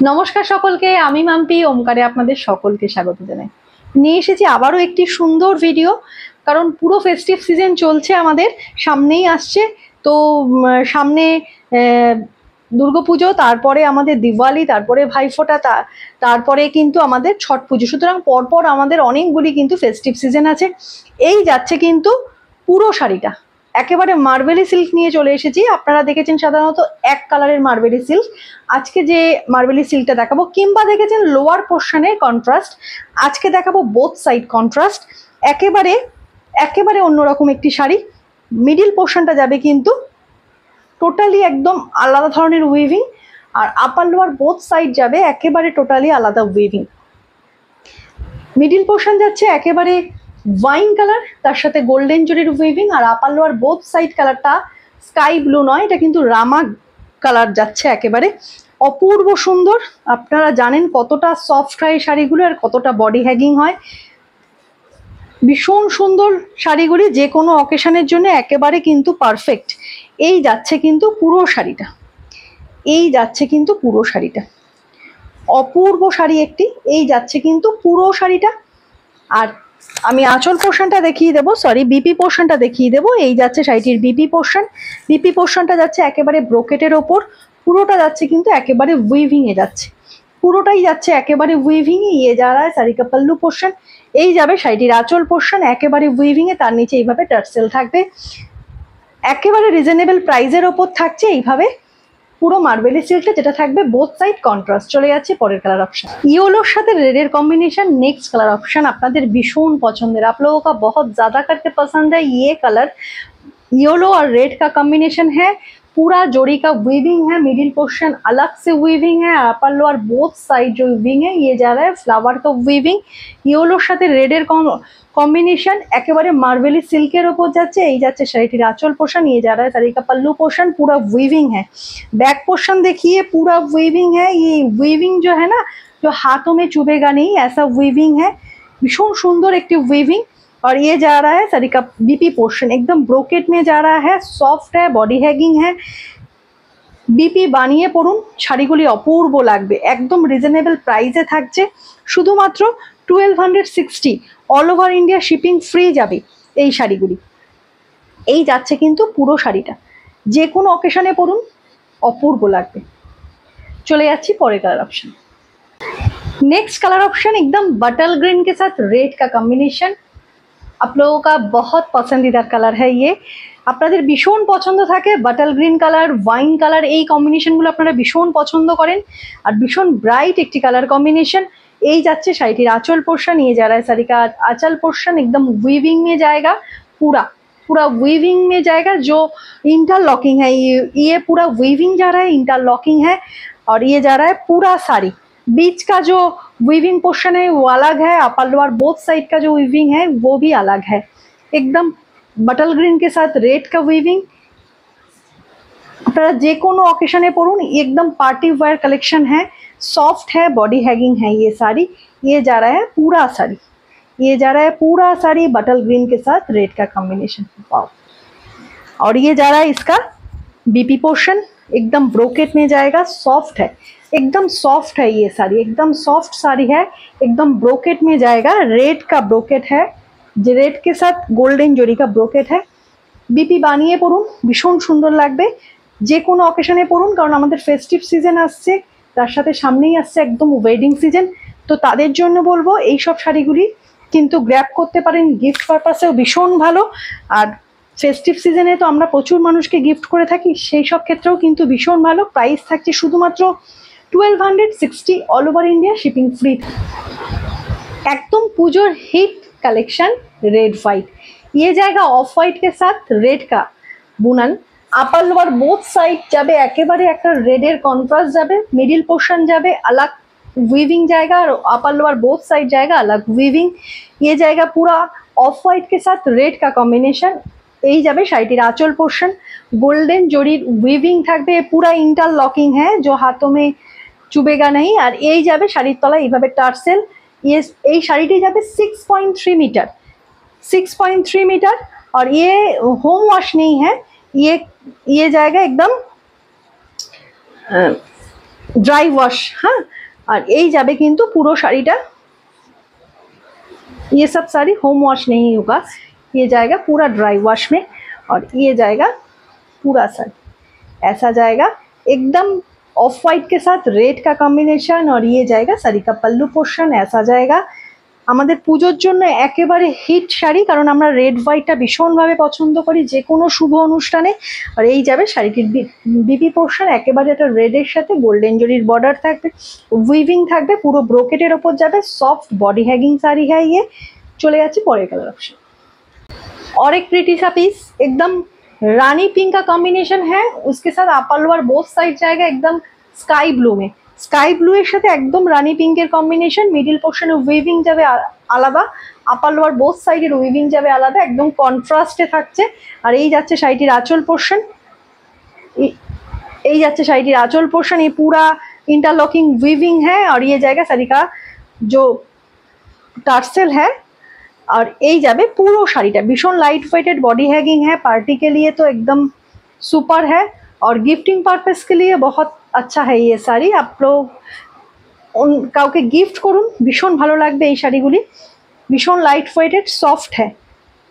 নমস্কার সকলকে, আমি মাম্পি ওমকারে আপনাদের সকলকে স্বাগত জানাই। নিয়ে এসেছি আবারও একটি সুন্দর ভিডিও, কারণ পুরো ফেস্টিভ সিজন চলছে, আমাদের সামনেই আসছে। তো সামনে দুর্গাপুজো, তারপরে আমাদের দিওয়ালি, তারপরে ভাইফোঁটা, তারপরে কিন্তু আমাদের ছট পুজো। সুতরাং পরপর আমাদের অনেকগুলি কিন্তু ফেস্টিভ সিজন আছে। এই যাচ্ছে কিন্তু পুরো শাড়িটা একেবারে মার্বেলি সিল্ক নিয়ে চলে এসেছি। আপনারা দেখেছেন সাধারণত এক কালারের মার্বেলি সিল্ক, আজকে যে মার্বেলি সিল্কটা দেখাবো, কিংবা দেখেছেন লোয়ার পোর্শনে কন্ট্রাস্ট, আজকে দেখাবো বোথ সাইড কন্ট্রাস্ট। একেবারে একেবারে অন্যরকম একটি শাড়ি। মিডিল পোর্শনটা যাবে কিন্তু টোটালি একদম আলাদা ধরনের উইভিং, আর আপার লোয়ার বোথ সাইড যাবে একেবারে টোটালি আলাদা উইভিং। মিডিল পোর্শন যাচ্ছে একেবারে ওয়াইন কালার, তার সাথে গোল্ডেন জরির উইভিং, আর আপার লোয়ার বোথ সাইড কালারটা স্কাই ব্লু নয়, এটা কিন্তু রামা কালার যাচ্ছে, একেবারে অপূর্ব সুন্দর। আপনারা জানেন কতটা সফট হয় শাড়িগুলো আর কতটা বডি হ্যাগিং হয়। ভীষণ সুন্দর শাড়িগুলি, যে কোনো অকেশনের জন্য একেবারে কিন্তু পারফেক্ট। এই যাচ্ছে কিন্তু পুরো শাড়িটা, এই যাচ্ছে কিন্তু পুরো শাড়িটা অপূর্ব শাড়ি একটি। এই যাচ্ছে কিন্তু পুরো শাড়িটা। আর আমি আঁচল পোর্শনটা দেখিয়ে দেবো, সরি বিপি পোর্শনটা দেখিয়ে দেবো। এই যাচ্ছে শাড়িটির বিপি পোর্শন। বিপি পোর্শনটা যাচ্ছে একেবারে ব্রোকেটের ওপর, পুরোটা যাচ্ছে কিন্তু একেবারে উইভিংয়ে যাচ্ছে, পুরোটাই যাচ্ছে একেবারে উইভিংয়ে। ইয়ে যা রা শাড়ি কা পাল্লু পোর্শন। এই যাবে শাড়িটির আঁচল পোর্শন একেবারে উইভিংয়ে, তার নিচে এইভাবে টার্সেল থাকবে। একেবারে রিজনেবল প্রাইসের ওপর থাকছে এইভাবে পুরো মার্বেলি সিল্কটা, যেটা থাকবে বোথ সাইড কন্ট্রাস্ট। চলে যাচ্ছে পরের কালার অপশন। ইয়েলোর সাথে red combination. Next colour option আপনাদের ভীষণ পছন্দের, आप लोगों का बहुत ज़्यादा करके पसंद है ये कलर। येलो और रेड का कॉम्बिनेशन है, पूरा जोड़ी का वीविंग है, मिडिल पोर्शन अलग से वीविंग है, अपर लोअर बोथ साइड जो वीविंग है ये जा रहा है फ्लावर का वीविंग। येलोर সাথে रेडের कॉम्बिनेशन একেবারে मार्वेली सिल्कर ऊपर जाচ্ছে। এই যাচ্ছে শাড়িটির আঁচল পোর্শন, ये जा रहा है শাড়ি का पल्लू पोर्शन, पूरा वीविंग है। बैक पोर्शन देखिए पूरा वीविंग है, ये वीविंग जो है ना, जो हाथों में चुभेगा नहीं, ऐसा वीविंग है। भीषण सुंदर एक वीविंग। और ये जा रहा है साड़ी का बीपी पोर्शन, एकदम ब्रोकेट में जा रहा है, सॉफ्ट है, बॉडी हैगिंग है। বিপি বানিয়ে পড়ুন, শাড়িগুলি অপূর্ব লাগবে। একদম রিজনেবল প্রাইসে থাকছে, শুধুমাত্র 1260। All over India shipping free যাবে এই শাড়িগুলি। এই যাচ্ছে কিন্তু পুরো শাড়িটা, যে কোনো অকেশনে পড়ুন অপূর্ব লাগবে। চলে যাচ্ছি পরের colour option. Next colour option एकदम बटल ग्रीन के साथ रेड का कॉम्बिनेशन। आप लोगों का बहुत पसंदीदा कलर है ये, আপনাদের ভীষণ পছন্দ থাকে বাটাল গ্রিন কালার, ওয়াইন কালার, এই কম্বিনেশনগুলো আপনারা ভীষণ পছন্দ করেন। আর ভীষণ ব্রাইট একটি কালার কম্বিনেशन। এই যাচ্ছে শাড়িটির আঁচল পোর্শন, ये जा रहा है साड़ी का आंचल पोर्शन, एकदम वीविंग में जाएगा, पूरा पूरा वीविंग में जाएगा, जो इंटरलॉकिंग है, ये पूरा वीविंग जा रहा है, इंटरलॉकिंग है। और ये जा रहा है पूरा साड़ी, बीच का जो वीविंग पोर्शन है वो अलग है, अपर लोअर बोथ साइड का जो वीविंग है वो भी अलग है। एकदम बटल ग्रीन के साथ रेड का वीविंग। আপনারা যে কোনো অকেশনে পরুন, एकदम पार्टी वेयर कलेक्शन है, सॉफ्ट है, बॉडी हैगिंग है ये साड़ी। ये जा रहा है पूरा साड़ी, ये जा रहा है पूरा साड़ी बटल ग्रीन के साथ रेड का कॉम्बिनेशन। वाओ। और ये जा रहा है इसका बीपी पोर्शन, एकदम ब्रोकेट में जाएगा, सॉफ्ट है, एकदम सॉफ्ट है ये साड़ी, एकदम सॉफ्ट साड़ी है, एकदम ब्रोकेट में जाएगा। रेड का ब्रोकेट है, रेड के साथ गोल्डन जरी का ब्रोकेट है। বিপি বানিয়ে পড়ুন, ভীষণ সুন্দর লাগবে। যে কোনো অকেশনে পড়ুন, কারণ আমাদের ফেস্টিভ সিজন আসছে, তার সাথে সামনেই আসছে একদম ওয়েডিং সিজন। তো তাদের জন্য বলবো এই সব শাড়িগুলি কিন্তু গ্র্যাব করতে পারেন, গিফট পারপাসেও ভীষণ ভালো। আর ফেস্টিভ সিজনে তো আমরা প্রচুর মানুষকে গিফট করে থাকি, সেই সব ক্ষেত্রেও কিন্তু ভীষণ ভালো। প্রাইস থাকছে শুধুমাত্র 1260, all over India shipping free. একদম পুজোর হিট कलेक्शन रेड वाइट। ये जाएगा ऑफ वाइट के साथ रेड का बुनन, अपर लोअर बोथ साइड जाबे एकेबारे একটা রেডের কন্ট্রাস্ট যাবে, মিডিল পোর্শন যাবে अलग वीविंग जाएगा, और अपर लोअर बोथ साइड जाएगा अलग वीविंग। ये जाएगा पूरा ऑफ वाइट के साथ रेड का कॉम्बिनेशन। এই যাবে শাড়িটির আঁচল পোর্শন, গোল্ডেন জরির वीविंग থাকবে, पूरा इंटरलॉकिंग है, जो हाथों में चुभेगा नहीं। আর এই যাবে শাড়ির তলায় এইভাবে টার্সেল। ये এই শাড়িটি যাবে 6.3 मीटर, 6.3 मीटर। और ये होम वॉश नहीं है, ये जाएगा एकदम ड्राई वॉश। हाँ, और यही जाबे किंतु पूरो शाड़ीटा, ये सब साड़ी होम वॉश नहीं होगा, ये जाएगा पूरा ड्राई वॉश में। और ये जाएगा पूरा साड़ी ऐसा जाएगा एकदम ऑफ वाइट के साथ रेड का कॉम्बिनेशन। और ये जाएगा শাড়ি का पल्लू पोर्शन ऐसा जाएगा। আমাদের পুজোর জন্য একেবারে হিট শাড়ি, কারণ আমরা রেড হোয়াইটটা ভীষণভাবে পছন্দ করি যে কোনো শুভ অনুষ্ঠানে। আর এই যাবে শাড়িটির বিপি পোর্শন, একেবারে একটা রেডের সাথে গোল্ডেন জরির বর্ডার থাকবে, উইভিং থাকবে, পুরো ব্রোকেটের ওপর যাবে, সফট बॉडी हैगिंग साड़ी है ये। चले যাচ্ছি পরের কালার অপশন। और एक प्रिटी सा पीस एकदम रानी पिंक का कॉम्बिनेशन है, उसके साथ अपर लोअर बोथ साइड जाएगा एकदम स्काई ब्लू में, स्काई ब्लू एर साथे एकदम रानी पिंकर कॉम्बिनेशन। मिडिल पोर्शने उइविंग जाबे आलादा, अपर लोअर बोथ साइडेर उइविंग जाबे आलादा, एकदम कन्ट्रास्टे थाकছে। আর এই যাচ্ছে শাড়িটির আঁচল পোর্শন, এই যাচ্ছে শাড়িটির আঁচল পোর্শন, ये पूरा इंटरलॉकिंग वीविंग है। और ये जाएगा साड़ी का जो टार्सेल है। और यही जाबे पूरो शाड़ीटा भीषण लाइट वेटेड, बॉडी हैगिंग है, पार्टी के लिए तो एकदम सुपर है। और गिफ्टिंग पर्पस के लिए बहुत अच्छा है ये শাড়ি। आप लोग কাউকে গিফট করুন, ভীষণ ভালো লাগবে এই শাড়িগুলি। ভীষণ লাইট ওয়েটেড, সফট है,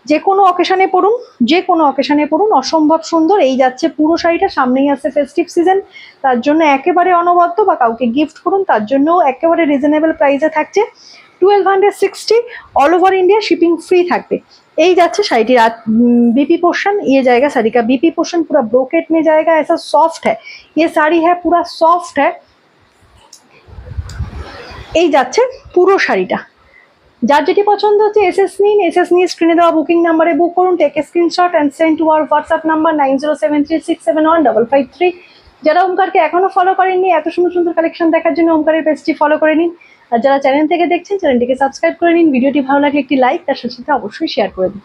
যে কোনো অকেশনে পরুন, যে কোনো অকেশনে পরুন, অসম্ভব সুন্দর। এই যাচ্ছে পুরো শাড়িটা। সামনেই আছে ফেস্টিভ সিজন, তার জন্য একেবারে অনবদ্য, বা কাউকে গিফট করুন তার জন্য একেবারে রিজনেবল প্রাইসে থাকছে 1260। All over India shipping free থাকবে। এই যাচ্ছে শাড়িটির बीपी पोर्शन, ये जाएगा साड़ी का बीपी पोर्शन, पूरा ब्रोकेट में जाएगा, ऐसा सॉफ्ट है ये साड़ी है, पूरा सॉफ्ट है। এই যাচ্ছে পুরো শাড়িটা। যার যেটি পছন্দ হচ্ছে এসএস নিন, এসএস নিয়ে স্ক্রিনে দেওয়া বুকিং নাম্বারে বুক করুন, take a screenshot and send to our WhatsApp number 9073671553। যারা ওমকারকে এখনো ফলো করেননি, এত সুন্দর সুন্দর কালেকশন দেখার জন্য ওমকারের পেজটি ফলো করে নিন। আর যারা চ্যানেল থেকে দেখছেন, চ্যানেলটিকে সাবস্ক্রাইব করে নিন। ভিডিওটি ভালো লাগলে একটি লাইক, তার সাথে অবশ্যই শেয়ার করে দিন।